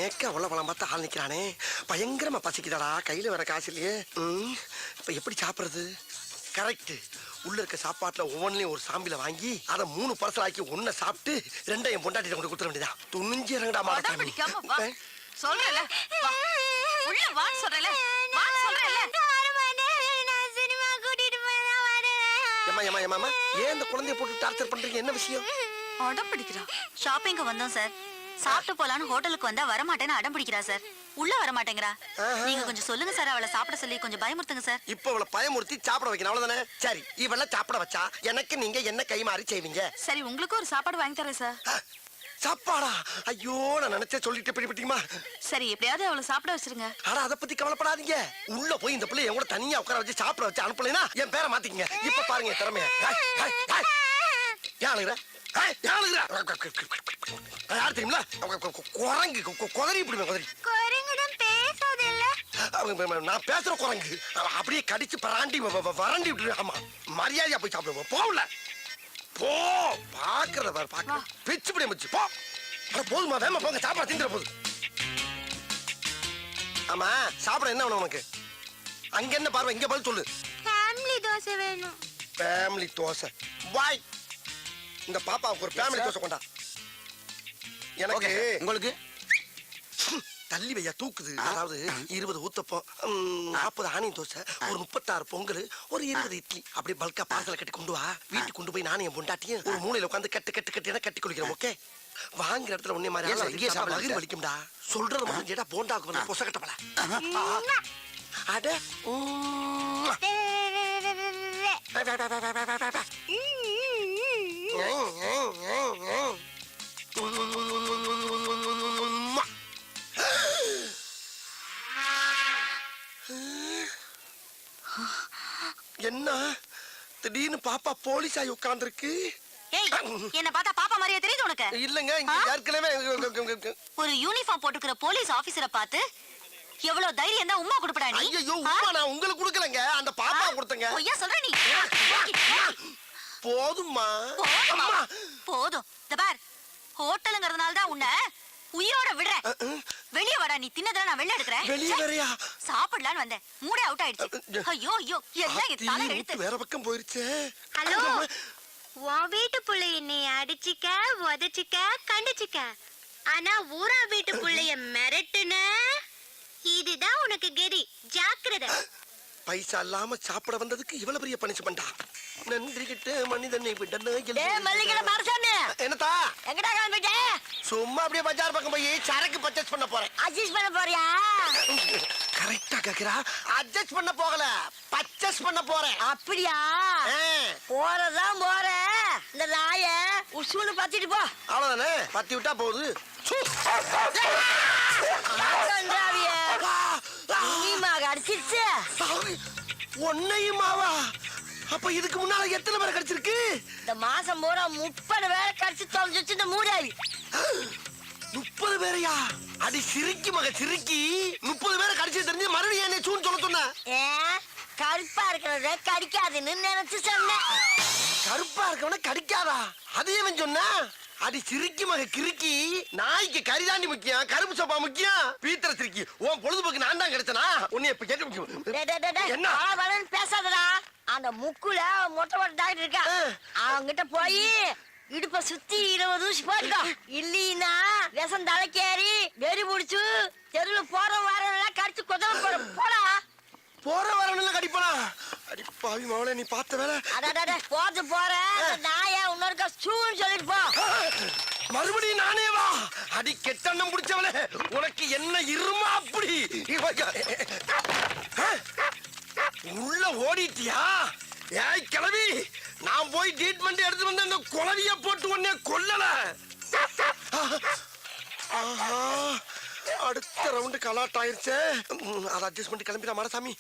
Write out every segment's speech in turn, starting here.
மயக்க உள்ள பழம் பார்த்து ஆள் நிக்கிறானே, பயங்கரமா பசிக்குதாடா, கையில வர காசு இல்லையே. இப்ப எப்படி சாப்பிடுறது? கரெக்ட். உள்ள இருக்க சாப்பாட்டுல ஒவ்வொன்றையும் ஒரு சாம்பில வாங்கி அதை 3 பார்சல் ஆக்கி ஒன்ன சாப்பிட்டு 2 என் பொண்டாட்டி கொண்டு கொடுத்துட வேண்டியதா. துணிஞ்சு இறங்கடா மாடா. சொல்றல உள்ள வா சொல்றல வா சொல்றல. நான் சினிமா கூட்டிட்டு போறேன். ஏமா ஏன் இந்த குழந்தைய போட்டு டார்ச்சர் பண்றீங்க? என்ன விஷயம்? அடம் பிடிக்கிறா. ஷாப்பிங்க்கு வந்தோம் சார். சாப்பிட்டு போலான்னு ஹோட்டலுக்கு வந்தா வரமாட்டேன்னு அடம் பிடிக்கிறா சார். உள்ள வர மாட்டேங்கிறா. நீங்க கொஞ்சம் சொல்லுங்க சார், அவளை சாப்பிட சொல்லி கொஞ்சம் பயமுறுத்துங்க சார். இப்ப அவளை பயமுறுத்தி சாப்பிட வைக்கணும், அவ்வளவுதானே? சரி, இவள சாப்பிட வச்சா எனக்கு நீங்க என்ன கை மாறி செய்வீங்க? சரி, உங்களுக்கு ஒரு சாப்பாடு வாங்கி தரேன் சார். சாப்பாடா? ஐயோ, நான் நினைச்சே சொல்லிட்டு பிடிப்பீங்களா? சரி, எப்படியாவது அவளை சாப்பிட வச்சிருங்க. ஆனா அதை பத்தி கவலைப்படாதீங்க. உள்ள போய் இந்த பிள்ளை என் கூட தனியா உட்கார வச்சு சாப்பிட வச்சு அனுப்பலைன்னா என் பேரை மாத்திக்கங்க. இப்ப பாருங்க திறமைய. யாருங்கிற யார் தெரியுங்களா? குரங்கு குதறி இப்படி குதறி. குரங்குதான் பேசாதல்ல. நான் பேசுற குரங்கு அப்படியே கடிச்சு பராண்டி வறண்டி விட்டு. ஆமா, மரியாதையா போய் சாப்பிடுவோம். போகல போ. பாக்குறத பாரு, பாக்க பிச்சு பிடி மச்சு போ. போதுமா, வேமா போங்க, சாப்பாடு திங்கிற போது. ஆமா, சாப்பிட என்ன வேணும் உனக்கு? அங்க என்ன பார்வை, இங்க பதில் சொல்லு. ஃபேமிலி தோசை வேணும். ஃபேமிலி தோசை வாய். இந்த பாப்பாவுக்கு ஒரு ஃபேமிலி தோசை கொண்டா. எனக்கு உங்களுக்கு தள்ளி வையா தூக்குது. அதாவது 20 ஊத்தப்பம், 40 ஆனியன் தோசை, ஒரு 36 பொங்கல், ஒரு 20 இட்லி, அப்படி பல்கா பார்சல கட்டி கொண்டு வா. வீட்டுக்கு கொண்டு போய் நானும் என் பொண்டாட்டியும் ஒரு மூலையில உட்காந்து கட்டு கட்டு கட்டி கட்டி குளிக்கிறோம். ஓகே? வாங்குற இடத்துல ஒன்னே மாதிரி மகிழ் வலிக்கும்டா. சொல்றது மட்டும் கேட்டா போண்டாக்கு வந்து பொச கட்டப்பல. அட என்ன திடீர்னு பாப்பா போலீஸ் ஆகி உட்கார்ந்துருக்கு? என்ன பார்த்தா பாப்பா மாதிரியே தெரியுது உனக்கு? இல்லங்க, இங்க ஏற்கனவே ஒரு யூனிஃபார்ம் போட்டுக்கிற போலீஸ் ஆபீசரை பார்த்து எவ்வளவு தைரியம் தான் உம்மா கொடுப்படா நீ? ஐயோ, உம்மா நான் உங்களுக்கு கொடுக்கலங்க, அந்த பாப்பா கொடுத்தங்க. ஐயா சொல்ற நீ. போதும்மா. போதும். இந்த பார், ஹோட்டலுங்கிறதுனால தான் உன்னை உயிரோட விடுறேன். வெளிய வாடா, நீ தின்னதா நான் வெளிய எடுக்கறேன். வெளிய வரையா? சாப்பிடலான்னு வந்தேன், மூடே அவுட் ஆயிடுச்சு. ஐயோ ஐயோ, எல்லாம் என் தலை எழுத்து. வேற பக்கம் போயிருச்சு. ஹலோ, உன் வீட்டு புள்ள என்னை அடிச்சிக்க, உதச்சிக்க, கண்டிச்சிக்க. ஆனா ஊரா வீட்டு புள்ளைய மிரட்டுன, இதுதான் உனக்கு கெதி. ஜாக்கிரதை. பைசா இல்லாம சாப்பிட வந்ததுக்கு இவ்வளவு பெரிய பனிஷ்மெண்டா? நன்றி கிட்ட மனிதனை விடன. மல்லிகை மாரசாமி, என்னதா எங்கடா கிளம்பிட்ட? சும்மா அப்படியே பஜார் பக்கம் போய் சரக்கு பர்ச்சேஸ் பண்ண போறேன். அட்ஜஸ்ட் பண்ண போறியா? கரெக்டா கேக்குறா. அட்ஜஸ்ட் பண்ண போகல, பர்ச்சேஸ் பண்ண போறேன். அப்படியா? போறதான் போற. இந்த நாய உசுன்னு பத்திட்டு போ. அவ்வளவுதானே, பத்தி விட்டா போகுது. அடிச்சிருச்சு ஒன்னையுமாவா? அப்ப இதுக்கு முன்னால எத்தனை பேரை கடிச்சிருக்கு? இந்த மாசம் பூரா 30 பேரை கடிச்சு தொலைஞ்சிச்சு இந்த மூடாவி. 30 பேரையா? அடி சிரிக்கி மக சிரிக்கி. 30 பேரை கடிச்சு தெரிஞ்சு மறுபடியும் என்ன சூன்னு சொல்ல சொன்ன? கருப்பா இருக்கிறத கடிக்காதுன்னு நினைச்சு சொன்னேன். கருப்பா இருக்கவன கடிக்காதா? அதையும் சொன்ன? அடி சிரிக்கி மக கிறுக்கி. நாய்க்கு கரிதாண்டி முக்கியம், கருப்பு சோப்பா முக்கியம். பீத்தர சிரிக்கி. உன் பொழுதுபோக்கு நான் தான் கிடைச்சனா? உன்னை இப்ப கேட்க முக்கியம் என்ன? பேசாதடா. அந்த முக்குல மொட்டை மொட்டை டாக்டர் இருக்கா, அவங்கிட்ட போய் இடுப்ப சுத்தி 20 ஊசி போட்டுக்கோ. இல்லீனா விஷம் தலைக்கேறி வெறி முடிச்சு தெருவுல போற வாரம் கடிச்சு கொதல போற. போடா. போற வரணும்ல கடிப்பனா? அடி பாவி மவளே, நீ பார்த்த வேலை. அடடட, போது போற நாயா இன்னொருக்கா சூன்னு சொல்லிட்டு போ. மறுபடியும் நானே வா? அடி கெட்டண்ணம் பிடிச்சவளே, உனக்கு என்ன இருமா அப்படி? உள்ள ஓடிட்டியா? ஏய் கிளவி, நான் போய் ட்ரீட்மெண்ட் எடுத்து வந்து அந்த குளவிய போட்டு உடனே கொல்லல. அடுத்த ரவுண்டு கலாட் ஆயிருச்சே. அதை அட்ஜஸ்ட் பண்ணி கிளம்பிடா மாடசாமி.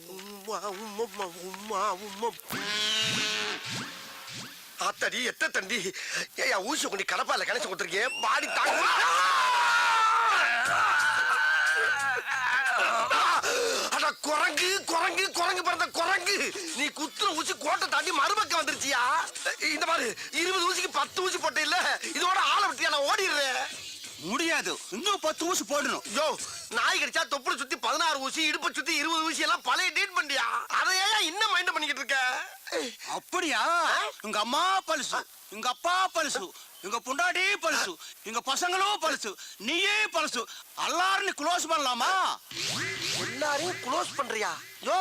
ஆத்தடி எத்த தண்டி. ஏயா ஊசி கொண்டு கடப்பால கணச்சு கொடுத்துருக்கேன். பாடி தாங்க. குரங்கு குரங்கு குரங்கு பிறந்த குரங்கு. நீ குத்துற ஊசி கோட்டை தாண்டி மறுபக்கம் வந்துருச்சியா? இந்த மாதிரி 20 ஊசிக்கு 10 ஊசி போட்ட இல்ல, இதோட ஆளை விட்டியா? நான் ஓடிடுறேன். முடியாது. இன்னும் 10 ஊசி போடணும். யோ நாய் கடிச்சா தொப்புளை சுத்தி 16 ஊசி, இடுப்பை சுத்தி 20 ஊசி எல்லாம் பழைய டேட் பண்ணியா? அதை ஏன் இன்னும் மைண்ட் பண்ணிக்கிட்டு இருக்க? அப்படியா? உங்க அம்மா பழுசு, உங்க அப்பா பழுசு, உங்க பொண்டாட்டி பழுசு, உங்க பசங்களும் பழுசு, நீயே பழுசு. எல்லாரும் க்ளோஸ் பண்ணலாமா? எல்லாரையும் க்ளோஸ் பண்றியா? யோ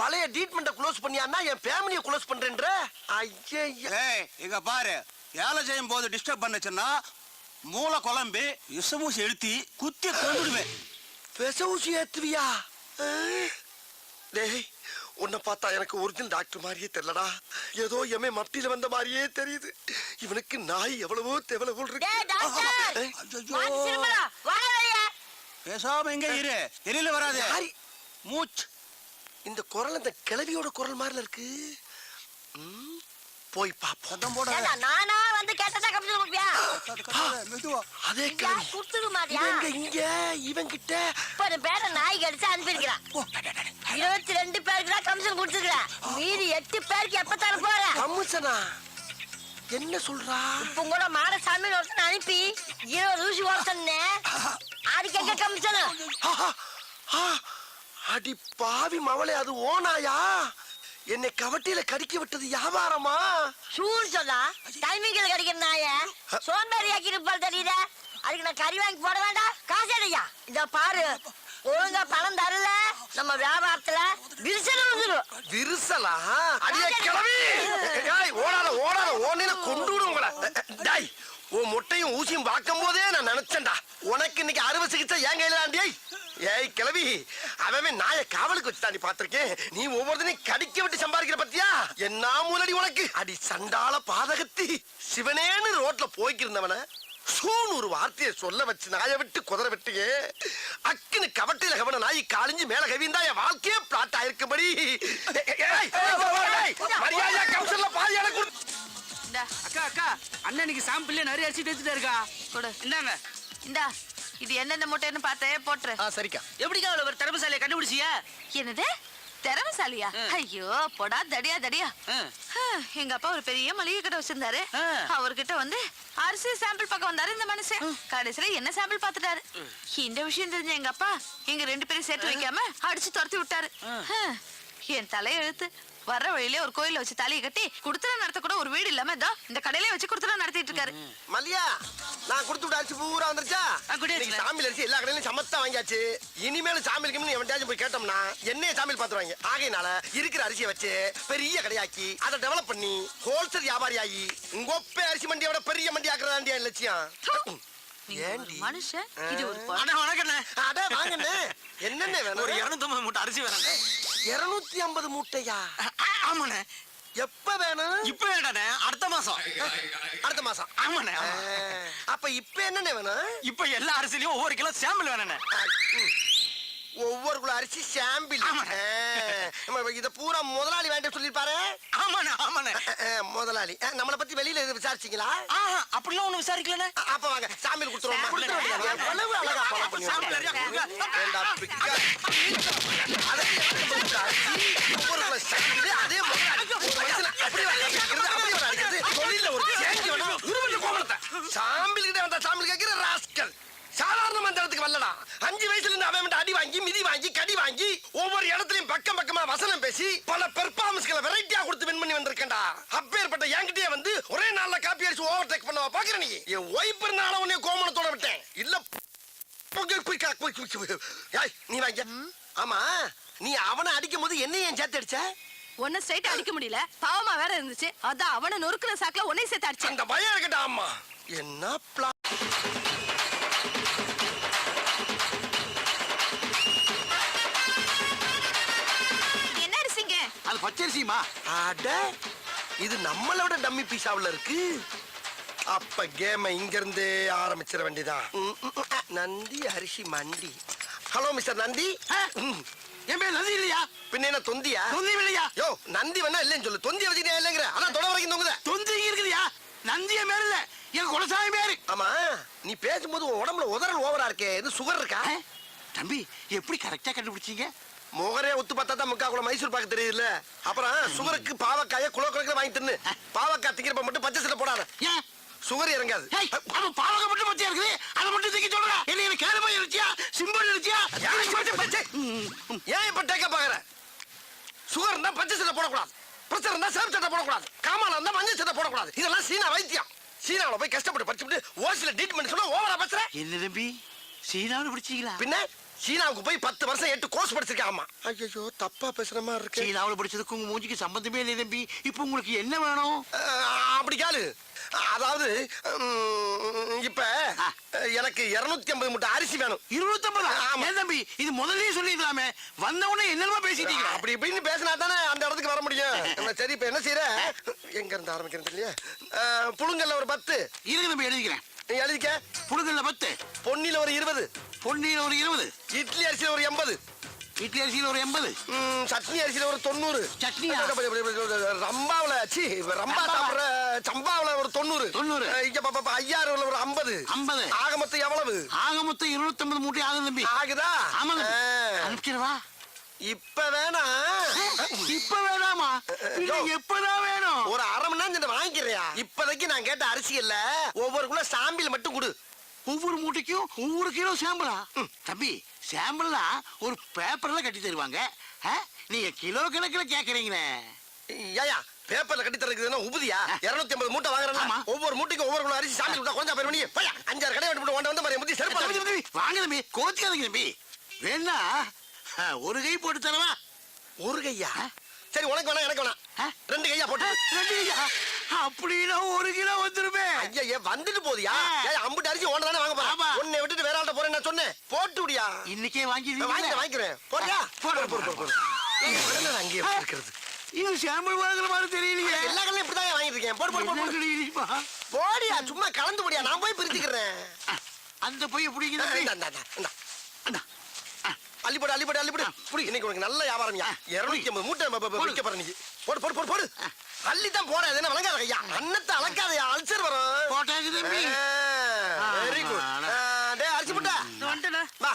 பழைய ட்ரீட்மெண்ட்டை க்ளோஸ் பண்ணியான்னா என் ஃபேமிலியை க்ளோஸ் பண்றேன்ற? ஐயே ஏய் இங்க பாரு, வேலை செய்யும் போது டிஸ்டர்ப் பண்ணுச்சுன்னா மூளை குழம்பி விஷமூசி எழுத்தி குத்தி கொண்டுடுவேன். விச ஊசி ஏத்துவியா? டேய் உன்னை பார்த்தா எனக்கு ஒரிஜினல் டாக்டர் மாதிரியே தெரியலடா. ஏதோ எமே மத்தியில வந்த மாதிரியே தெரியுது. இவனுக்கு நாய் எவ்வளவோ தேவலவோ டேய் டாக்டர், வாடி சிறுமலா, வாடா வெளியே. பேசாம எங்க இரு, எரியில வராது. யாரி? மூச்சு. இந்த குரல் இந்த கிழவியோட குரல் மாதிரில இருக்கு. போய் பாப்போம். சத்தம் போட. ஏண்டா, நானா வந்து கேட்டதா கமிஷன் கொடுப்பியா? மெதுவா. அதே யா, கிழவி கொடுத்துக்க மாட்டியா? இவங்க இங்க இவங்கிட்ட இப்ப ஒரு பேரை நாய் கடிச்சு அனுப்பியிருக்கிறான். 22 பேருக்கு தான் கமிஷன் கொடுத்துருக்கிறேன். மீதி 8 பேருக்கு எப்ப தர போற? கமிஷனா? என்ன சொல்றா? இப்ப கூட மாடசாமி ஒருத்தன் அனுப்பி 20 ஊசி ஓடுத்தே. அதுக்கு எங்க கமிஷன்? அடி பாவி மவளே, அது ஓனாயா? என்னை கவட்டியில கடிக்க விட்டது வியாபாரமா? சூடு சொல்லா டைமிங்ல கிடைக்கிற நாய சோம்பேறி ஆக்கி இருப்பாள் தெரியுதா? அதுக்கு நான் கறி வாங்கி போட வேண்டாம். காசு இல்லையா? இத பாரு, ஒழுங்கா பணம் தரல நம்ம வியாபாரத்துல விரிசல் வந்துடும். விரிசலா? அடியே கிழவி! ஏய் ஓடாத ஓடாத, ஓனில கொண்டு விடும் உங்களை. டேய் உன் முட்டையும் ஊசியும் பார்க்கும் போதே நான் நினைச்சேன்டா உனக்கு இன்னைக்கு அறுவை சிகிச்சை என் கையில தாண்டி. ஏய் கிழவி, அவன் நாயை காவலுக்கு வச்சு தாண்டி பாத்திருக்கேன். நீ ஒவ்வொருத்தனையும் கடிக்க விட்டு சம்பாதிக்கிற பத்தியா? என்ன மூலடி உனக்கு? அடி சண்டால பாதகத்தி, சிவனேன்னு ரோட்ல போய்க்கிருந்தவன சூன்னு ஒரு வார்த்தையை சொல்ல வச்சு நாயை விட்டு குதிரை விட்டியே. அக்குன்னு கவட்டையில கவன நாய் காலிஞ்சு மேல கவிந்தா என் வாழ்க்கையே பிளாட் ஆயிருக்கும்படி. மரியாதையா கமிஷன்ல பாதி எனக்கு கொடு. இந்தா அக்கா அக்கா, அண்ணனுக்கு சாம்பிள்ல நிறைய அரிசி தேய்ச்சிட்டு இருக்கா. கொடு. இந்தாங்க. இந்தா இது என்னென்ன மூட்டைன்னு பார்த்தே போட்டுரு. சரிக்கா. எப்படிக்கா அவ்வளவு ஒரு திறமைசாலியை கண்டுபிடிச்சியா? என்னது திறமைசாலியா? ஐயோ போடா தடியா தடியா. எங்க அப்பா ஒரு பெரிய மளிகை கடை வச்சிருந்தாரு. அவர்கிட்ட வந்து அரிசி சாம்பிள் பக்கம் வந்தாரு இந்த மனுஷன். கடைசியில என்ன சாம்பிள் பாத்துட்டாரு. இந்த விஷயம் தெரிஞ்ச எங்க அப்பா எங்க 2 பேரும் சேர்த்து வைக்காம அடிச்சு துரத்தி விட்டாரு. என் தலையெழுத்து. வர்ற வழியிலே ஒரு கோயில வச்சு தலையை கட்டி குடுத்தனம் நடத்த கூட ஒரு வீடு இல்லாம இதோ இந்த கடையிலே வச்சு குடுத்தனம் நடத்திட்டு இருக்காரு. மல்லியா, நான் கொடுத்து விட்ட அரிசி பூரா வந்துருச்சா? இன்னைக்கு சாமியில் அரிசி எல்லா கடையிலும் சமத்தா வாங்கியாச்சு. இனிமேல் சாமிலுக்கு எவன்டாச்சும் போய் கேட்டோம்னா என்னைய சாமியில் பாத்துருவாங்க. ஆகையினால இருக்கிற அரிசியை வச்சு பெரிய கடையாக்கி அதை டெவலப் பண்ணி ஹோல்சேல் வியாபாரி ஆகி உங்க ஒப்பே அரிசி மண்டியோட பெரிய மண்டி ஆக்குறதாண்டியா லட்சியம். நீங்க ஒரு மனுஷன், இது ஒரு அண்ணா வணக்கண்ணே. அட வாங்கண்ணே. என்னென்ன வேணும்? ஒரு 250 மூட்டை அரிசி வேணும். 250 மூட்டையா? ஆமாண்ணே. எப்ப வேணும்? இப்ப வேண்டாண்ணே, அடுத்த மாசம். அடுத்த மாசம். ஆமாண்ணே. அப்ப இப்ப என்னென்ன வேணும்? இப்ப எல்லா அரிசிலையும் ஒவ்வொரு கிலோ சாம்பிள் வேணுண்ணே. ஒவ்வொரு கிலோ அரிசி சாம்பிள். இத பூரா முதலாளி வேண்டாம் சொல்லிருப்பாரு. ஆமாண்ணே ஆமாண்ணே. முதலாளி நம்மளை பத்தி வெளியில எதுவும் விசாரிச்சீங்களா? அப்படிலாம் ஒண்ணு விசாரிக்கலண்ணே. அப்ப வாங்க சாம்பிள் கொடுத்துருவோம். எவ்வளவு அழகா follow பண்ணி சாம்பிள் நிறைய கொடுங்க. ஏண்டா பிக்கா. ஒவ்வொரு கிலோ சாம்பிள் அதே முதலாளி. ஒரு மனுஷன் அப்படி வராது. தொழில ஒரு சேஞ்ச் வேணும். உருவல கோமலத்தை சாம்பிள் கிட்ட வந்தா சாம்பிள் கேட்கிற ராஸ்கல். சாதாரண மந்திரத்துக்கு வரலடா. 5 வயசுல இருந்து அவன் அடி வாங்கி மிதி வாங்கி கடி வாங்கி ஒவ்வொரு இடத்துலயும் பக்கம் பக்கமா வசனம் பேசி பல பெர்ஃபார்மன்ஸ்களை வெரைட்டியா கொடுத்து வின் பண்ணி வந்திருக்கேன்டா. அப்பேற்பட்ட என்கிட்டயே வந்து ஒரே நாள்ல காப்பி அடிச்சு ஓவர் டேக் பண்ணவா பாக்குற நீ? என் ஒய்ஃப் இருந்தாலும் உன்னை கோமணத்தோட விட்டேன். இல்ல நீ வாங்க. ஆமா நீ அவனை அடிக்கும் போது என்ன ஏன் சேர்த்து அடிச்ச? ஒன்னும் ஸ்ட்ரைட்டா அடிக்க முடியல, பாவமா வேற இருந்துச்சு. அதான் அவனை நொறுக்குற சாக்குல உன்னையும் சேர்த்து அடிச்சேன். அந்த பயம் இருக்கட்டா. அம்மா என்ன பிளான்? என்ன அரிசிங்க? அது பச்சரிசிமா. அட இது நம்மளோட டம்மி பீஸாவுல இருக்கு. அப்ப கேம இங்க இருந்து ஆரம்பிச்சிட வேண்டியதான். நந்தி அரிசி மண்டி. Hello mister Nandhi. என் பேர் நந்தி இல்லையா? பின்ன என்ன தொந்தியா? தொந்தி இல்லையா? யோ நந்தி வேணா இல்லைன்னு சொல்லு. தொந்தி வச்சுக்கிட்டே இல்லைங்கிற. அதான் தொட வரைக்கும் தொங்குத. தொந்தி இங்க இருக்குதுயா. நந்திய பேர் இல்ல, என் குலசாமி பேரு. ஆமா நீ பேசும்போது உன் உடம்புல உதறல் ஓவரா இருக்கே. இது சுகர் இருக்கா? தம்பி எப்படி கரெக்டா கண்டுபிடிச்சீங்க? முகரே ஒத்து பார்த்தா தான் முக்கா குளம் மைசூர் பாக்க தெரியுதுல்ல. அப்புறம் சுகருக்கு பாவக்காய குலோ கணக்குல வாங்கி தின்னு. பாவக்காய் திங்கிறப்ப மட்டும் பச்சை சட்டை போடாத. ஏன் சுகர் இறங்காது. பாவக்காய் மட்டும் பச்சையா இருக்குது, அதை மட்டும் போடக்கூடாது, பிரச்சனை இருந்தா சேவ் சட்டை போடக்கூடாது, காமால இருந்தா மஞ்சள் சட்டை போடக்கூடாது. இதெல்லாம் சீனா வைத்தியம். சீனாவுல போய் கஷ்டப்பட்டு படிச்சுட்டு ஓசில ட்ரீட்மெண்ட் சொன்னா ஓவரா பேசுற. என்ன தம்பி சீனாவில் பிடிச்சிங்களா? பின்ன சீனாவுக்கு போய் 10 வருஷம் 8 கோர்ஸ் படிச்சிருக்கேன். ஆமா. ஐயோ தப்பா பேசுற மாதிரி இருக்கு. சீனாவில் படிச்சதுக்கு உங்க மூஞ்சிக்கு சம்பந்தமே இல்லை தம்பி. இப்போ உங்களுக்கு என்ன வேணும்? அப்படி கேளு. அதாவது இப்ப எனக்கு 250 மூட்டை அரிசி வேணும். 250? ஆமா. ஏன் தம்பி இது முதல்லயே சொல்லிருக்கலாமே. வந்த உடனே என்னமா பேசிட்டீங்க? அப்படி இப்படின்னு பேசினா தானே அந்த இடத்துக்கு வர முடியும். சரி இப்ப என்ன செய்யற? எங்க இருந்து ஆரம்பிக்கிறது இல்லையா? புழுங்கல்ல ஒரு 10 இருங்க தம்பி எழுதிக்கிறேன். எழுதிக்க. புழுங்கல்ல 10, பொன்னில ஒரு 20, பொன்னியில ஒரு 20, இட்லி அரிசியில ஒரு 80, இட்லி அரிசியில ஒரு 80, சட்னி அரிசியில ஒரு 90, சட்னியா? ரம்பாவுல ரம்பா சாப்பிடுற சம்பாவுல ஒரு 90, 90, இங்க ஐயாறுல ஒரு 50. 50. ஆக மொத்தம் எவ்வளவு? ஆக மொத்தம் 250 மூட்டை ஆகுது தம்பி. ஆகுதா? ஆமாங்க. அனுப்பிச்சிடவா? இப்ப வேணா. இப்ப வேணாமா? எப்பதான் வேணும்? ஒரு அரை மணி நேரம் வாங்கிக்கிறியா? இப்போதைக்கு நான் கேட்ட அரிசி இல்ல, ஒவ்வொரு குள்ள சாம்பிள் மட்டும் கொடு. ஒவ்வொரு மூட்டைக்கும் ஒவ்வொரு கிலோ சாம்பிளா? தம்பி சாம்பிள்னா ஒரு பேப்பர்ல கட்டி தருவாங்க. நீங்க கிலோ கணக்குல கேக்குறீங்களே. ஏயா பேப்பர்ல கட்டி தரதுன்னா உபதியா? 250 மூட்டை வாங்குறேன்னா ஒவ்வொரு மூட்டைக்கும் ஒவ்வொரு குள்ள அரிசி சாம்பிள் விட்டா கொஞ்சம் பேர் பண்ணி பையா 5-6 கடை வெட்டி போட்டு வந்து மாதிரி முத்தி செருப்பா வாங்க தம்பி, கோச்சிக்காதீங்க தம்பி. வேணா ஒரு கை போட்டு தரவா? ஒரு கையா? சரி உனக்கு வேணா எனக்கு வேணா 2 கையா போட்டு. 2 கையா? அப்படின்னா 1 கிலோ வந்துருமே. ஐயா வந்துட்டு போதியா? அம்புட்டு அரிசி ஓன தானே வாங்க போறேன். உன்னை விட்டுட்டு வேற ஆள்கிட்ட போறேன் நான் சொன்னேன். போட்டு விடியா? இன்னைக்கே வாங்கிக்கிறேன். போறியா? போடு. அங்கேயே இருக்கிறது. இது சாம்பிள் வாங்குற மாதிரி தெரியலையே. எல்லா கல்லையும் இப்படிதான் வாங்கிட்டு இருக்கேன். போடு. போடியா சும்மா கலந்து போடியா. நான் போய் பிரிச்சுக்கிறேன். அந்த போய் பிடிக்குது. அள்ளிப்படு. புடி. இன்னைக்கு உனக்கு நல்ல வியாபாரம். 250 மூட்டை விற்க போற நீ. போடு. அள்ளித்தான் போற. அது என்ன வழங்காத ஐயா? அன்னத்தை அளக்காதயா, அல்சர் வரும். போட்டாச்சு தம்பி. Very good. டேய் அரிசி முட்டை வந்துட்டேண்ணே. வா,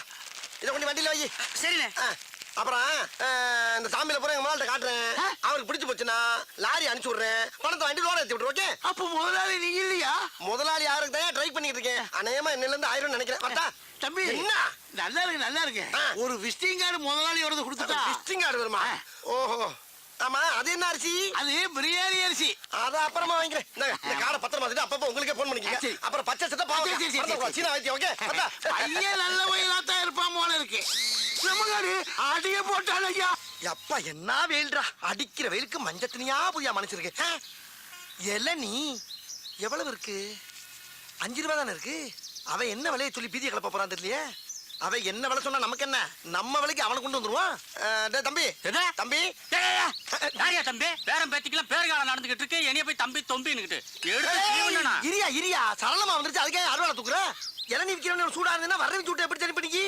இதை கொண்டு வண்டியில வை. சரிண்ணே. அப்புறம் இந்த சாமியில போற எங்க முதலாளிட்ட காட்டுறேன். அவருக்கு பிடிச்சு போச்சுன்னா லாரி அனுப்பிச்சு விடுறேன். பணத்தை வண்டி லோட ஏத்தி விட்டுரு. ஓகே? அப்ப முதலாளி நீங்க இல்லையா? முதலாளி யாருக்கு தான் ட்ரை பண்ணிட்டு இருக்கேன். அநேகமா இன்னில இருந்து 1000 நினைக்கிறேன். பார்த்தா தம்பி என்ன நல்லா இருக்கு. ஒரு விசிட்டிங் கார்டு முதலாளியோட கொடுத்துட்டா விசிட்டிங் கார்டு வருமா? ஓஹோ. ஆமா, அது என்ன அரிசி? அது பிரியாணி அரிசி. அத அப்புறமா வாங்கிக்கிறேன். இந்த கார்டை பத்திரமா வச்சுட்டு அப்பப்போ உங்களுக்கே போன் பண்ணிக்கங்க. அப்புறம் பச்சை சட்டை பாவம் சீனா வைத்தியம். ஓகே? பையன் நல்ல வயலா தான் இருப்பான் போல இருக்கு. நமக்காரு அடிய போட்டான் ஐயா. அப்பா என்ன வெயில்டா. அடிக்கிற வெயிலுக்கு மஞ்சள் தனியா புதியா மனுஷருக்கு. இளநீ எவ்வளவு இருக்கு? 5 ரூபா தானே இருக்கு. அவன் என்ன விலையை சொல்லி பீதியை கிளப்ப போறான் தெரியலையே. அவன் என்ன விலை சொன்னா நமக்கு என்ன? நம்ம விலைக்கு அவனை கொண்டு வந்துருவான். தம்பி தம்பி யாரியா தம்பி? பேரம் பேத்திக்கலாம் பேர்காலம் நடந்துகிட்டு இருக்கு. என்னைய போய் தம்பி தொம்பின்னுகிட்டு எடுத்து இரியா சரளமா வந்துருச்சு. அதுக்கே அறுவாலை தூக்குற. இளநீ விற்கிறவன் சூடா இருந்ததுன்னா வர வச்சு விட்டு எப்படி சரி பண்ணிக்கி?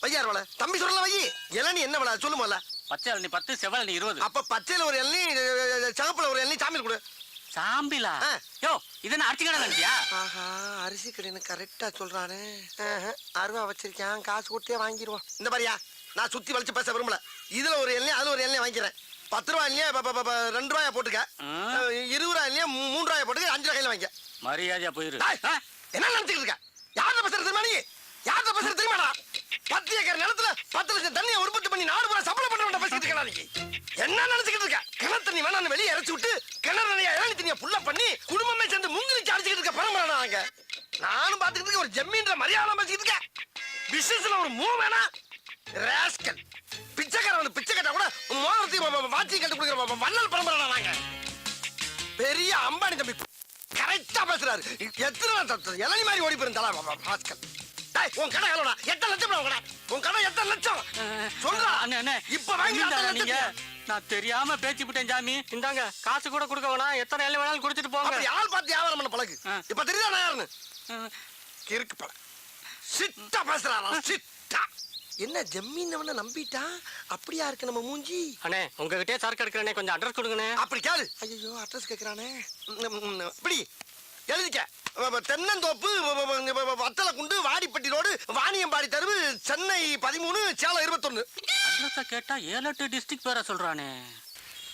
வையார் வலை தம்பி சொல்லல வை. இளநீ என்ன விலை சொல்லுமல்ல? பச்சை இளநீ 10, செவல் இளநீ 20. அப்ப பச்சையில ஒரு இளநீ, சிவப்புல ஒரு இளநீ சாமியில் கொடு. சாம்பிலா? யோ இது என்ன அரிசி கடை நினைச்சியா? ஆஹா, அரிசி கடைன்னு கரெக்டா சொல்றானே. அருவா வச்சிருக்கேன், காசு கொடுத்தே வாங்கிடுவோம். இந்த மாதிரியா நான் சுத்தி வளைச்சு பேச விரும்பல. இதுல ஒரு எண்ணெய் அதுல ஒரு எண்ணெய் வாங்கிக்கிறேன். 10 ரூபாய் இல்லையா 2 ரூபாயா போட்டுக்க. 20 ரூபாய் இல்லையா 3 ரூபாயா போட்டுக்க. 5 கையில வாங்கிக்க. மரியாதையா போயிரு. என்ன நினைச்சுட்டு இருக்க? யார்கிட்ட பேசுறது தெரியுமா நீ? யார்கிட்ட பேசுறது தெரியுமாடா? 10 ஏக்கர் நிலத்துல 10 லட்சம் தண்ணியை உற்பத்தி பண்ணி 4 முறை சம்பளம் பண்றவன் பேசிட்டு இருக்கா நீ? என்ன நினைச்சுக்கிட்டு இருக்க? கிணறு தண்ணி வேணான்னு வெளியே இறச்சி விட்டு கிணறு நிறைய இளநீ தண்ணியை புல்ல பண்ணி குடும்பமே சேர்ந்து முங்கிலிச்சு அடிச்சுக்கிட்டு இருக்க பரம்பரை நாங்க. நானும் பாத்துக்கிட்டு இருக்க. ஒரு ஜம்மீன்ற மரியாதை பேசிக்கிட்டு இருக்க. பிசினஸ்ல ஒரு மூவ் வேணா ராஸ்கல். பிச்சைக்காரன் பிச்சை கட்டா கூட மோதிரத்தையும் வாட்சியும் கட்டு கொடுக்குற வள்ளல் பரம்பரை நாங்க. பெரிய அம்பானி தம்பி கரெக்டா பேசுறாரு. எத்தனை இளநீ மாதிரி ஓடி போயிருந்தாளா ராஸ்கல். உன் கடை எவ்வளோடா? 8 லட்சம் உன் கடை. உன் கடை 8 லட்சம் சொல்றா. இப்ப வாங்கி நீங்க நான் தெரியாம பேச்சு விட்டேன் சாமி. இந்தாங்க காசு கூட கொடுக்க வேணாம். எத்தனை எல்லாம் வேணாலும் குடிச்சிட்டு போங்க. அப்படி ஆள் பார்த்து வியாபாரம் பண்ண பழகு. இப்ப தெரியுதா நான் யாருன்னு? கிறுக்கு பழ சிட்டா பேசுறாரா சிட்டா. என்ன ஜம்மீன் நம்பிட்டா? அப்படியா இருக்கு நம்ம மூஞ்சி? அண்ணே உங்ககிட்டே சரக்கு எடுக்கிறேனே, கொஞ்சம் அட்ரஸ் கொடுங்கண்ணே. அப்படி கேளு. ஐயோ அட்ரஸ் கேக்குறானே. இப்படி எழுதிக்க. தென்னந்தோப்பு வத்தல குண்டு வாடிப்பட்டி ரோடு வாணியம்பாடி தெருவு சென்னை 13 சேலம் 21. அட்ரஸ கேட்டா 7-8 டிஸ்ட்ரிக்ட் பேரை சொல்றானே.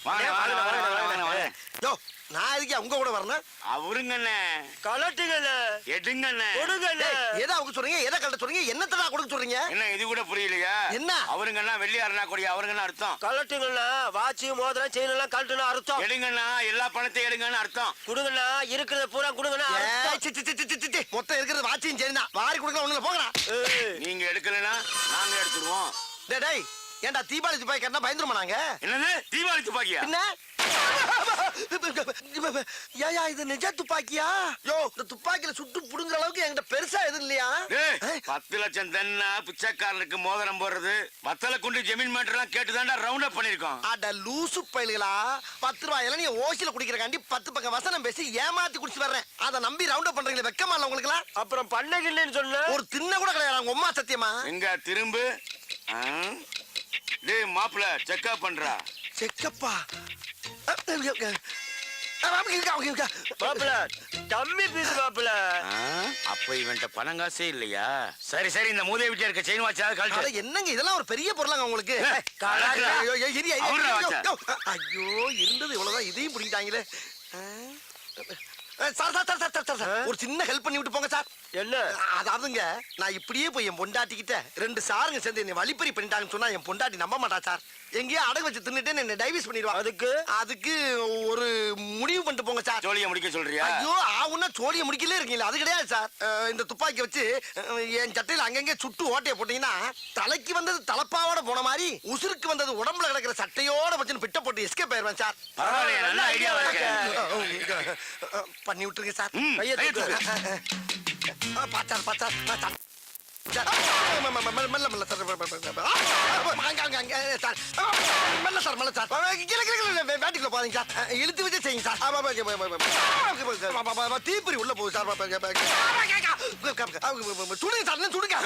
வாங்க வாங்க வாங்க வாங்க. யோ நான் எதுக்கு உங்க கூட வரணும்? அவருங்கண்ணே கலட்டுங்கண்ணே எடுங்கண்ணே. கொடுங்கண்ணே. டேய், எதை அவங்க சொல்றீங்க, எதை கழட்ட சொல்றீங்க, என்னத்தடா கொடுக்க சொல்றீங்க? என்ன இது கூட புரியலையா? என்ன? அவருங்கண்ணா வெள்ளியாருனா கொடி அவருங்கண்ணா அர்த்தம். கலட்டுங்கண்ணா. வாட்சி மோதிரம் செயின் எல்லாம் கழட்டுனா அர்த்தம். எடுங்கண்ணா எல்லா பணத்தையும் எடுங்கன்னு அர்த்தம். கொடுங்கண்ணா. இருக்கிறத பூரா கொடுங்கண்ணா ஏய், அர்த்தம். C, C, C, C, C, C. மொத்தம் இருக்கிறது வாட்சியும் சரிதான். வாரி கொடுக்கலாம் ஒண்ணுல போங்கடா. ஏய், நீங்க எடுக்கலனா நாங்க எடுத்துருவோம். டேய் டேய், ஏன்டா தீபாவளி துப்பாக்கி கட்டினா பயந்துருமா நாங்க? என்னது தீபாவளி துப்பாக்கியா? என்ன? ஏயா இது நிஜ துப்பாக்கியா? யோ இந்த துப்பாக்கியில சுட்டு புடுங்குற அளவுக்கு என்கிட்ட பெருசா எதுவும் இல்லையா? டேய், 10 லட்சம் தென்னா பிச்சைக்காரனுக்கு மோதிரம் போடுறது வத்தல குண்டு ஜமீன் மேட்டர்லாம் கேட்டுதான்டா ரவுண்ட் அப் பண்ணிருக்கோம். அட லூசு பயல்களா, 10 ரூபாய் இளநீ ஓசில குடிக்கிறக்காண்டி 10 பக்கம் வசனம் பேசி ஏமாத்தி குடிச்சு வர்றேன். அதை நம்பி ரவுண்ட் அப் பண்றீங்களே, வெக்கமா இல்ல உங்களுக்கு? அப்புறம் பண்ணகில்லைன்னு சொன்ன. ஒரு தின்ன கூட கிடையாது உங்க அம்மா சத்தியமா. எங்க திரும்பு. ஆ? டேய் மாப்பிள செக்அப் பண்றா. செக்கப்பா மாப்பிள கம்மி பீஸ் மாப்பிள. ஆ? அப்ப இவன்ட்ட பணம் காசே இல்லையா? சரி சரி இந்த மூதேவி வீட்டுல இருக்க செயின் வாட்சாவது கழட்டு. என்னங்க இதெல்லாம் ஒரு பெரிய பொருளாங்க உங்களுக்கு? கலக்குறா. ஐயோ, ஐயோ, இரு, ஐயோ, அவர்ரா ஐயோ, வாச்சா. ஐயோ. ஐயோ இருந்தது இவ்வளவுதான், இதையும் பிடிக்கிட்டாங்களே. Sir sir sir sir sir sir, ஒரு சின்ன ஹெல்ப் பண்ணி விட்டு போங்க சார். என்ன? அதாவதுங்க நான் இப்படியே போய் என் பொண்டாட்டிக்கிட்ட 2 சாருங்க சேர்ந்து என்னை வழிப்பறி பண்ணிட்டாங்கன்னு சொன்னா என் பொண்டாட்டி நம்ப மாட்டா சார். எங்கேயோ அடகு வச்சு தின்னுட்டு என்ன டைவர்ஸ் பண்ணிடுவா. அதுக்கு ஒரு முடிவு பண்ணிட்டு போங்க சார். ஜோலியை முடிக்க சொல்றியா? ஐயோ ஆவுன்னா சோழிய முடிக்கலே இருக்கீங்களா? அது கிடையாது சார். இந்த துப்பாக்கி வச்சு என் சட்டையில அங்கங்க சுட்டு ஓட்டைய போட்டீங்கன்னா தலைக்கு வந்தது தலப்பாவோட போன மாதிரி உசுருக்கு வந்தது உடம்புல கிடக்கிற சட்டையோட வச்சு பிட்ட போட்டு எஸ்கேப் ஆயிருவேன் சார். பரவாயில்லையே நல்ல ஐடியாவா இருக்கு. பண்ணி விட்டுருங்க சார். ம், கையை கையை தூக்கு. பாச்சார் பாச்சார் பாச்சார். மெல்ல மெல்ல சார். சார் மெல்ல சார் மெல்ல சார். கீழே கீழே வேட்டிக்குள்ள போறீங்க சார். இழுத்து வச்சு செய்யுங்க சார். தீப்பொறி உள்ள போகுது சார். சுடுங்க சார், சுடுங்க.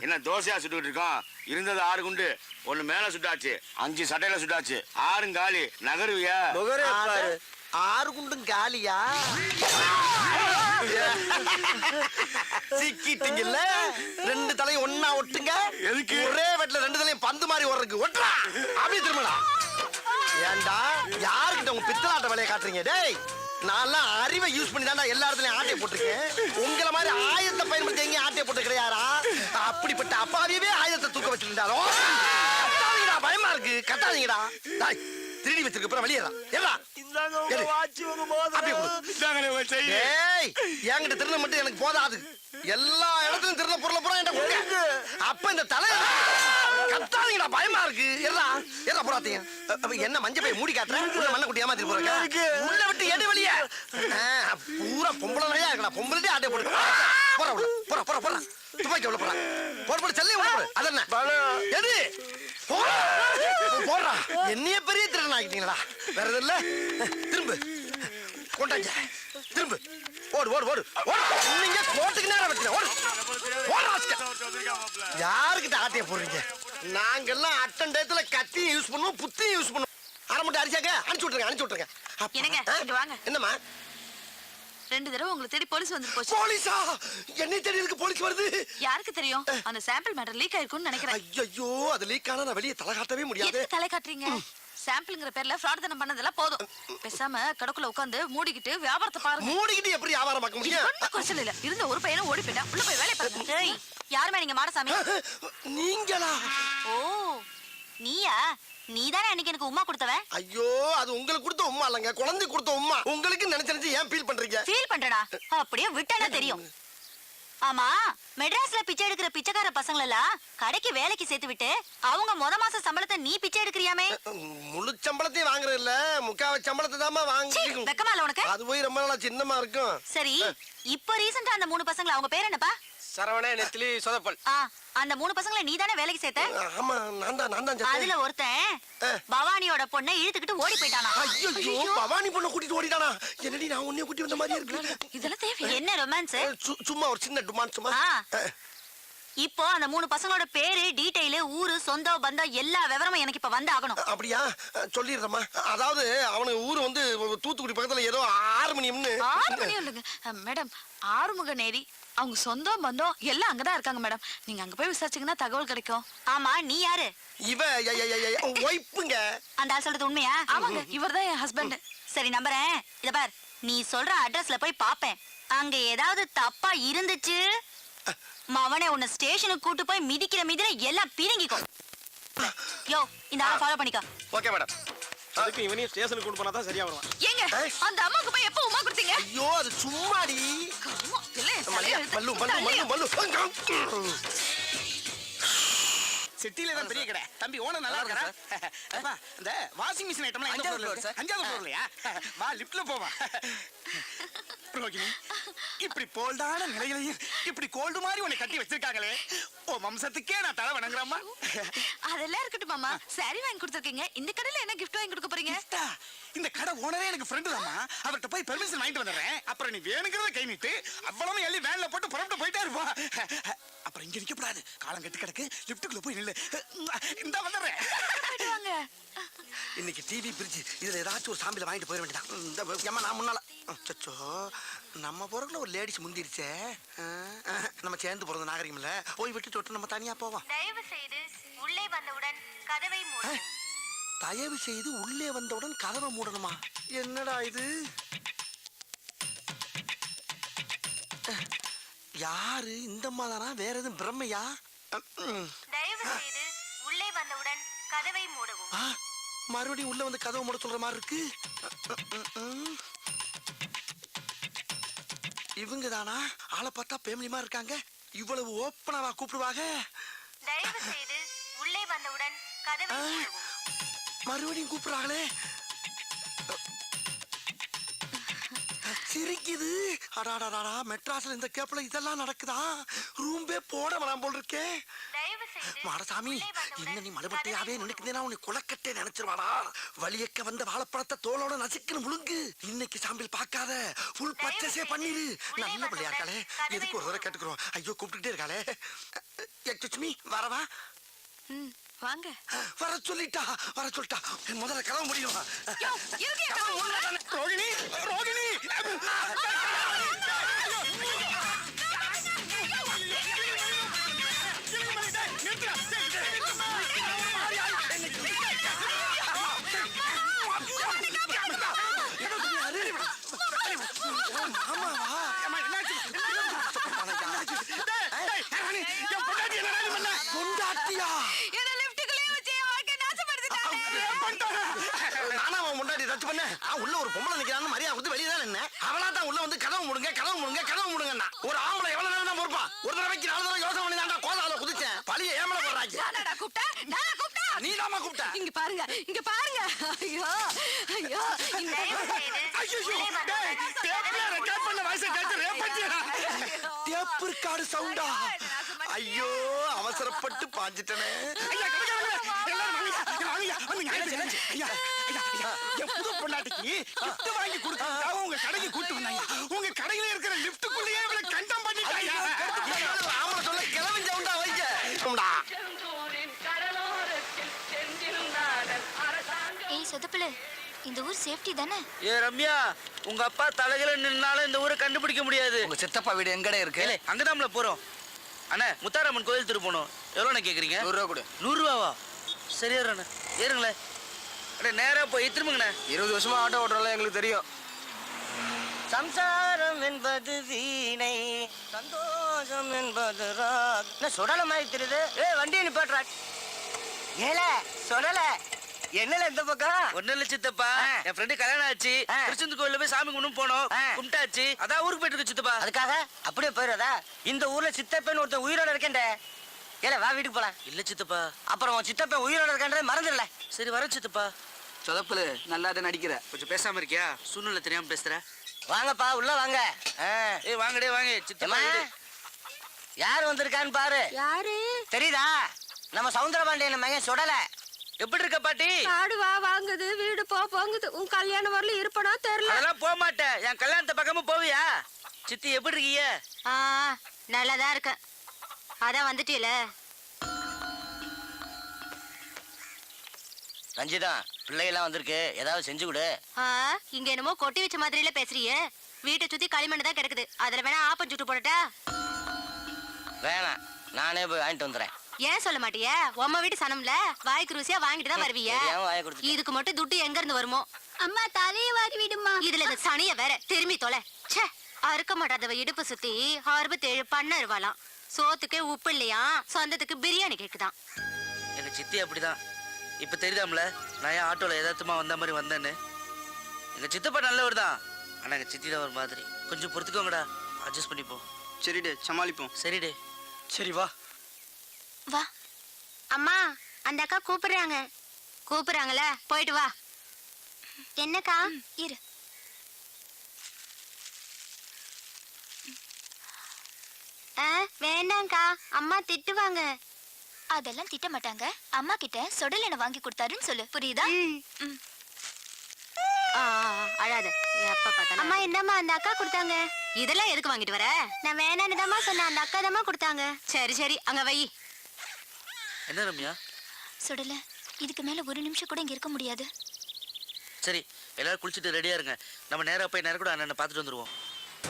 என்ன தோசையா சுட்டுக்கிட்டு இருக்கோம்? இருந்தது 6 குண்டு, 1 மேல சுட்டாச்சு, 5 சட்டையில சுட்டாச்சு, 6 காலி. நகருவியா? 6 குண்டும் காலியா? சிக்கிட்டீங்கல்ல. 2 தலையும் ஒண்ணா ஒட்டுங்க. எதுக்கு? ஒரே வெட்ல 2 தலையும் பந்து மாதிரி ஓடுறதுக்கு. ஒட்டுறா அப்படியே திரும்பலாம். ஏண்டா யாருக்கிட்ட உங்க பித்தலாட்ட வேலையை காட்டுறீங்க? டேய் நான்லாம் அறிவை யூஸ் பண்ணி தான்டா எல்லா இடத்துலயும் ஆட்டையை போட்டிருக்கேன். உங்களை மாதிரி ஆயுதத்தை பயன்படுத்தி எங்கேயும் ஆட்டையை போட்டு கிடையாரா? அப்படிப்பட்ட அப்பாவியவே ஆயுதத்தை தூக்க வச்சிருந்தாரோ. கட்டாதீங்கடா, பயமா இருக்கு. கட்டாதீங்கடா. டேய் திருடி வச்சிருக்க அப்புறம் வெளியேறா. ஏறா இந்தாங்க உங்க வாட்சி உங்க அப்படியே மோதிரம். கொடு. இதாங்கண்ணே உங்க செயின். ஏய் என்கிட்ட திருட மட்டும் எனக்கு போதாது. எல்லா இடத்துலயும் திருட பொருளை பூரா என்கிட்ட கொடுங்க. அப்ப இந்த தலை கத்தாதீங்கடா, பயமா இருக்கு. எறா எறா போறாதீங்க. என்ன மஞ்ச பை மூடி காட்டுறேன். உள்ள மண்ணை குட்டி ஏமாத்தி போறீங்க. உள்ள விட்டு எடு வெளிய. பூரா பொம்பளை நிறையா இருக்கடா. பொம்பளைட்டே ஆட்டே போடு. போற உள்ள போற போற போற. துப்பாக்கி உள்ள போற. போற போற செல்லே உள்ள போடு. அதென்ன எது போடுறா. என்னைய பெரிய திருடன் ஆகிட்டீங்களா? வேற எதுவும் இல்ல. திரும்ப கொண்டாங்க. திரும்ப ஓடு ஓடு ஓடு ஓடு. நீங்க கோட்டுக்கு நேரம் வச்சுங்க. ஓடு ஓடு ராஸ்கல். யாருக்கிட்ட ஆட்டைய போடுறீங்க? நாங்கெல்லாம் அட்டண்டயத்துல கத்தியும் யூஸ் பண்ணுவோம், புத்தியும் யூஸ் பண்ணுவோம். அரை மட்டும் அரிசாங்க அனுப்பிச்சு விட்டுருங்க, அனுப்பிச்சு விட்டுருங்க. என்னங்க, இங்க வாங்க. என்னம்மா? 2 தடவை உங்களை தேடி போலீஸ் வந்து போச்சு. போலீஸா? என்னை தேடி இருக்கு போலீஸ் வருது? யாருக்கு தெரியும்? அந்த சாம்பிள் மேட்டர் லீக் ஆயிருக்கும்னு நினைக்கிறேன். ஐயோ அது லீக் ஆனா நான் வெளியே தலை காட்டவே முடியாது. எதுக்கு தலை காட்டுறீங்க? சாம்பிள்ங்கிற பேர்ல ஃப்ராட் தனம் பண்ணதெல்லாம் போதும். பேசாம கடக்குள்ள உட்கார்ந்து மூடிக்கிட்டு வியாபாரத்தை பாருங்க. மூடிக்கிட்டு எப்படி வியாபாரம் பார்க்க முடியும்? ஒண்ணும் குறைச்சல் இல்ல. இருந்த ஒரு பையனும் ஓடி போயிட்டான். உள்ள போய் வேலைய பாருங்க. டேய் யாருமே நீங்க மாடசாமி? நீங்களா? ஓ நீயா? நீதானே அன்னைக்கு எனக்கு உம்மா கொடுத்தவன்? ஐயோ அது உங்களுக்கு கொடுத்த உம்மா இல்லங்க, குழந்தை கொடுத்த உம்மா. உங்களுக்கு நினைச்சு ஏன் ஃபீல் பண்றீங்க? ஃபீல் பண்றடா. அப்படியே விட்டனா தெரியும். ஆமா மெட்ராஸ்ல பிச்சை எடுக்கிற பிச்சைக்கார பசங்கள எல்லாம் கடைக்கு வேலைக்கு சேர்த்து விட்டு அவங்க முத மாச சம்பளத்தை நீ பிச்சை எடுக்கிறியாமே? முழு சம்பளத்தையும் வாங்குறது இல்ல, முக்காவ சம்பளத்தை தாமா வாங்கி. வெக்கமா இல்ல உனக்கு? அது போய் ரொம்ப நாளா சின்னமா இருக்கும். சரி இப்ப ரீசன்ட்டா அந்த 3 பசங்கள அவங்க பேர் என்னப்பா? சரவண நெத்திலி சொதப்பல். அந்த 3 பசங்கள நீதானே வேலைக்கு சேர்த்த? ஆமா நான் தான் அதுல ஒருத்தன் பவானியோட பொண்ணை இழுத்துக்கிட்டு ஓடி போயிட்டானா. ஐயோ பவானி பொண்ணை கூட்டிட்டு ஓடிட்டானா? என்னடி நான் உன்னைய கூட்டி வந்த மாதிரி இருக்கு. இதெல்லாம் தேவை? என்ன ரொமான்ஸ்? சும்மா ஒரு சின்ன டுமான் சும்மா. இப்போ அந்த 3 பசங்களோட பேரு டீடைல் ஊரு சொந்தம் பந்தம் எல்லா விவரமும் எனக்கு இப்ப வந்து ஆகணும். அப்படியா சொல்லிடுறேம்மா. அதாவது அவனுக்கு ஊர் வந்து தூத்துக்குடி பக்கத்துல ஏதோ ஆறுமணியம்னு. ஆறுமணியம் இல்லைங்க மேடம், ஆறுமுகநேரி. அவங்க சொந்தம் பந்தம் எல்லாம் அங்கதான் இருக்காங்க மேடம். நீங்க அங்க போய் விசாரிச்சீங்கன்னா தகவல் கிடைக்கும். ஆமா, நீ யாரு? இவ ஒய்ப்புங்க. அந்த ஆள் சொல்றது உண்மையா? ஆமாங்க, இவர்தான் என் ஹஸ்பண்ட். சரி நம்புறேன். இத பார், நீ சொல்ற அட்ரஸ்ல போய் பாப்பேன். அங்க ஏதாவது தப்பா இருந்துச்சு மவனே உன்னை ஸ்டேஷனுக்கு கூட்டு போய் மிதிக்கிற மிதிர எல்லாம் பிரிங்கிக்கோ. யோ, இந்த ஆளை ஃபாலோ பண்ணிக்கோ. Okay madam. அதுக்கு இவனையும் ஸ்டேஷனுக்கு கொண்டு போனா தான் சரியா வருவான். ஏங்க அந்த அம்மாக்கு போய் எப்ப உமா கொடுத்தீங்க? ஐயோ அது சும்மாடி. அம்மா, இல்ல, மல்லியா, மல்லு மல்லு மல்லு மல்லு. சிட்டில தான் பெரிய கடை. தம்பி ஓனர் நல்லா இருக்கா? அப்பா, இந்த வாஷிங் மிஷின் ஐட்டம்லாம் எந்த ஃப்ளோர்ல இருக்கு? 5வது ஃப்ளோர்லயா? வா லிஃப்ட்ல போவா. ரோகிணி, இப்படி போல்டான நிலையிலையும் இப்படி கோல்டு மாதிரி உன்னை கட்டி வச்சிருக்காங்களே, ஓ வம்சத்துக்கே நான் தலை வணங்குறேம்மா. அதெல்லாம் இருக்கட்டும் மாமா. சாரி வாங்கி கொடுத்துருக்கீங்க. இந்த கடையில என்ன gift வாங்கி கொடுக்க போறீங்க? இந்த கடை ஓனரே எனக்கு ஃப்ரெண்டு தாம்மா. அவர்கிட்ட போய் பெர்மிஷன் வாங்கிட்டு வந்துடுறேன். அப்புறம் நீ வேணுங்கிறத கை நீட்டு அவ்வளவு எள்ளி வேன்ல போட்டு புறப்பட்டு போயிட்டே இருப்பா. அப்புறம் இங்க நிக்கப்படாது, காலம் கட்டி கிடக்கு. லிஃப்ட்டுக்குள்ள போய் நில்லு. இந்த வந்துடுறேன். போயிட்டு வாங்க. இன்னைக்கு டிவி பிரிட்ஜ் இதுல ஏதாச்சும் ஒரு சாம்பில வாங்கிட்டு போயிட வேண்டியதான். இந்த ஏமா நான் முன்னால சச்சோ நம்ம போறதுல ஒரு லேடிஸ் முந்திருச்சே. நம்ம சேர்ந்து போறது நாகரிகம் இல்ல. போய் விட்டு தொட்டு நம்ம தனியா போவோம். தயவு செய்து உள்ளே வந்தவுடன் கதவை மூடவும். தயவு செய்து உள்ளே வந்தவுடன் கதவை மூடணுமா? என்னடா இது? யாரு இந்த மாதிரினா? வேற எதுவும் பிரம்மையா? தயவு செய்து உள்ளே வந்தவுடன் கதவை மூடவும். மறுபடியும் உள்ள வந்து கதவை மூட சொல்ற மாதிரி இருக்கு. இவங்க தானா? ஆளை பார்த்தா பேமிலிமா இருக்காங்க. இவ்வளவு ஓப்பனாவா கூப்பிடுவாங்க? தயவு செய்து உள்ளே வந்தவுடன் கதவை மூடவும். மறுபடியும் கூப்பிடுறாங்களே. சிரிக்குது. அடாடாடா, மெட்ராஸ்ல இந்த கேப்ல இதெல்லாம் நடக்குதா? ரூம்பே போட வேணாம் போல் இருக்கே. தயவு செய்து மாடசாமி, உள்ளே வந்தவுடன் இன்னும் நீ மலைபட்டையாவே நினைக்கிறேன்னா உன்னை குலக்கட்டே நினைச்சிருவாடா. வலியக்க வந்த வாழைப்பழத்தை தோலோட நசுக்குன்னு முழுங்கு. இன்னைக்கு சாம்பிள் பார்க்காத, ஃபுல் பச்சஸே பண்ணிரு. நல்ல பிள்ளையா இருக்காளே, எதுக்கு ஒரு தடவை கேட்டுக்கிறோம். ஐயோ கூப்பிட்டுட்டே இருக்காளே. எக்ஸ்கியூஸ் மீ, வரவா? வாங்க. வர சொல்லிட்டா, வர சொல்லிட்டா. முதல்ல கதவு முடியும். யோ, எதுக்கு என் கதவை மூடுற? ரோகிணி, ரோகிணி. பொண்டாட்டியா? என்ன லிஃப்ட்டுக்குள்ளே வச்சு என் வாழ்க்கையை நாசப்படுத்திட்டானே. நானா அவன் முன்னாடி டச் பண்ண? உள்ள ஒரு பொம்பளை நிக்கிறான்னு மரியாதை கொடுத்து வெளியே தான் நின்னேன். அவளா தான் உள்ள வந்து கதவு முடுங்க, கதவு முடுங்க, கதவு முடுங்கன்னா. ஒரு ஆம்பளை எவ்வளவு நேரம் தான் பொறுப்பான்? ஒரு தடவைக்கு 4 தடவை யோசனை பண்ணி தான்டா கோதால குதிச்சேன். பழிய ஏமல போடுறாங்க. நானா கூப்பிட்டேன்? நானா கூப்பிட்டேன்? நீ தாமா கூப்பிட்ட. இங்க பாருங்க, இங்க பாருங்க. ஐயோ, ஐயோ, இந்த தயவு செய்து ஐயோ, உள்ளே வந்தவுடன் டேப்ல ரெக்கார்ட் பண்ண வாய்ஸ் கேட்டு ரேப் பண்ணியா? டேப் ரெக்கார்டு சவுண்டா? ஐயோ, அவசரப்பட்டு பாஞ்சிட்டனே. ஐயா, எல்லாரும் வாங்கய்யா, வந்து நியாயம். ஐயா, ஐயா, ஐயா, என் புது பொண்டாட்டிக்கு gift வாங்கி கொடுத்தா உங்க கடைக்கு கூட்டு வந்தாங்க. உங்க கடையில இருக்கிற லிஃப்ட்டுக்குள்ளேயே இவளை கண்டம் பண்ணிட்டாங்க. ஆமா சொல்ல கிளவி சவுண்டா வைக்க. ஏய் சொதப்பல, இந்த ஊர் சேஃப்டி தானே? ஏ ரம்யா, உங்க அப்பா தலையில நின்னாலும் இந்த ஊரை கண்டுபிடிக்க முடியாது. உங்க சித்தப்பா வீடு எங்கடே இருக்கு? அங்கதான்ல போறோம். அண்ணா, முத்தாரம்மன் கோயில் திரு போனோம். எவ்வளோண்ணே கேக்குறீங்க? 100 ரூபா கொடு. 100 ரூபாவா? சரி ஏறுண்ணே, ஏறுங்களேன். அண்ணே நேரா போய் திரும்புங்கண்ணே. 20 வருஷமா ஆட்டோ ஓட்டுறோம்ல, எங்களுக்கு தெரியும். சம்சாரம் என்பது வீணை, சந்தோஷம் என்பது ராக். என்ன சுடல மாதிரி தெரியுது? வண்டியை நிப்பாட்டுறா. ஏல சொல்லல என்னல இந்த பக்கம்? ஒண்ணு இல்ல சித்தப்பா, என் ஃப்ரெண்டு கல்யாணம் ஆச்சு. திருச்செந்தூர் கோயில்ல போய் சாமி கும்பிட்டு போனோம். கும்பிட்டாச்சு, அதான் ஊருக்கு போயிட்டு இருக்கு சித்தப்பா. அதுக்காக அப்படியே போயிடுறதா? இந்த ஊர்ல சித்தப்பன் ஒருத்தன் உயிரோட இருக்கேன்டே. ஏல வா வீட்டுக்கு போலாம். இல்ல சித்தப்பா. அப்புறம் உன் சித்தப்பன் உயிரோட இருக்கேன்றதை மறந்துடல. சரி வர சித்தப்பா. சொதப்புல நல்லா தான் நடிக்கிற. கொஞ்சம் பேசாம இருக்கியா? சூழ்நிலை தெரியாம பேசுற. வாங்கப்பா உள்ள வாங்க. ஏய் வாங்கடே வாங்க சித்தப்பா. யார் வந்திருக்கான்னு பாரு. யாரு? தெரியுதா? நம்ம சவுந்தரபாண்டியன் மகன் சுடல. எப்படி இருக்க பாட்டி? ஆடு வா வாங்குது, வீடு போ போங்குது. உன் கல்யாணம் வரல இருப்பனா தெரியல. அதெல்லாம் போக மாட்டேன். என் கல்யாணத்தை பக்கமும் போவியா? சித்தி எப்படி இருக்கீங்க? நல்லதா இருக்க. அதான் வந்துட்டீல. ரஞ்சிதா பிள்ளைகள்லாம் வந்திருக்கு, ஏதாவது செஞ்சு கொடு. இங்க என்னமோ கொட்டி வச்ச மாதிரில பேசுறியே. வீட்டை சுத்தி களிமண் தான் கிடக்குது, அதுல வேணா ஆப்பம் சுட்டு போடட்டா? வேணாம், நானே போய் வாங்கிட்டு வந்துடுறேன். ஏன் சொல்ல மாட்டிய? உம்ம வீட்டு சனம்ல வாய்க்கு ருசியா வாங்கிட்டு தான் வருவீங்க. தெரியாம வாயை கொடுத்துட்டேன். இதுக்கு மட்டும் துட்டு எங்க இருந்து வருமோ? அம்மா தலையை வாரி விடுமா. இதுல இந்த சனிய வேற திரும்பி தொலை. ச்சே, அறுக்க மாட்டாதவ இடுப்பு சுத்தி 67 பண்ண இருவாளாம். சோத்துக்கே உப்பு இல்லையா, சொந்தத்துக்கு பிரியாணி கேக்குதான். எங்க சித்தி அப்படிதான். இப்ப தெரியுதாம்ல நான் ஏன் ஆட்டோல எதார்த்தமா வந்த மாதிரி வந்தேன்னு. எங்க சித்தப்பா நல்லவர் தான், ஆனா எங்க சித்தி தான் ஒரு மாதிரி. கொஞ்சம் பொறுத்துக்கோங்கடா, அட்ஜஸ்ட் பண்ணிப்போம். சரிடே, சமாளிப்போம். சரிடே. சரி வா. வா. அம்மா, அந்த அக்கா கூப்பிடுறாங்க. கூப்பிடுறாங்கல்ல, போயிட்டு வா. என்னக்கா? இரு. வேண்டாம்க்கா, அம்மா திட்டுவாங்க. அதெல்லாம் திட்ட மாட்டாங்க. அம்மா கிட்ட சொடல் எண்ணெய் வாங்கி கொடுத்தாருன்னு சொல்லு, புரியுதா? அழாத. எப்ப பார்த்தாலும் அம்மா என்னம்மா அந்த அக்கா கொடுத்தாங்க. இதெல்லாம் எதுக்கு வாங்கிட்டு வர? நான் வேணான்னு தாம்மா சொன்னேன், அந்த அக்கா தாம்மா கொடுத்தாங்க. சரி சரி, அங்க வை. என்ன ரம்யா? சுடல, இதுக்கு மேல ஒரு நிமிஷம் கூட இங்க இருக்க முடியாது. சரி, எல்லாரும் குளிச்சுட்டு ரெடியா இருங்க. நம்ம நேரா போய் நேரம் கூட அண்ணனை பார்த்துட்டு வந்துருவோம்.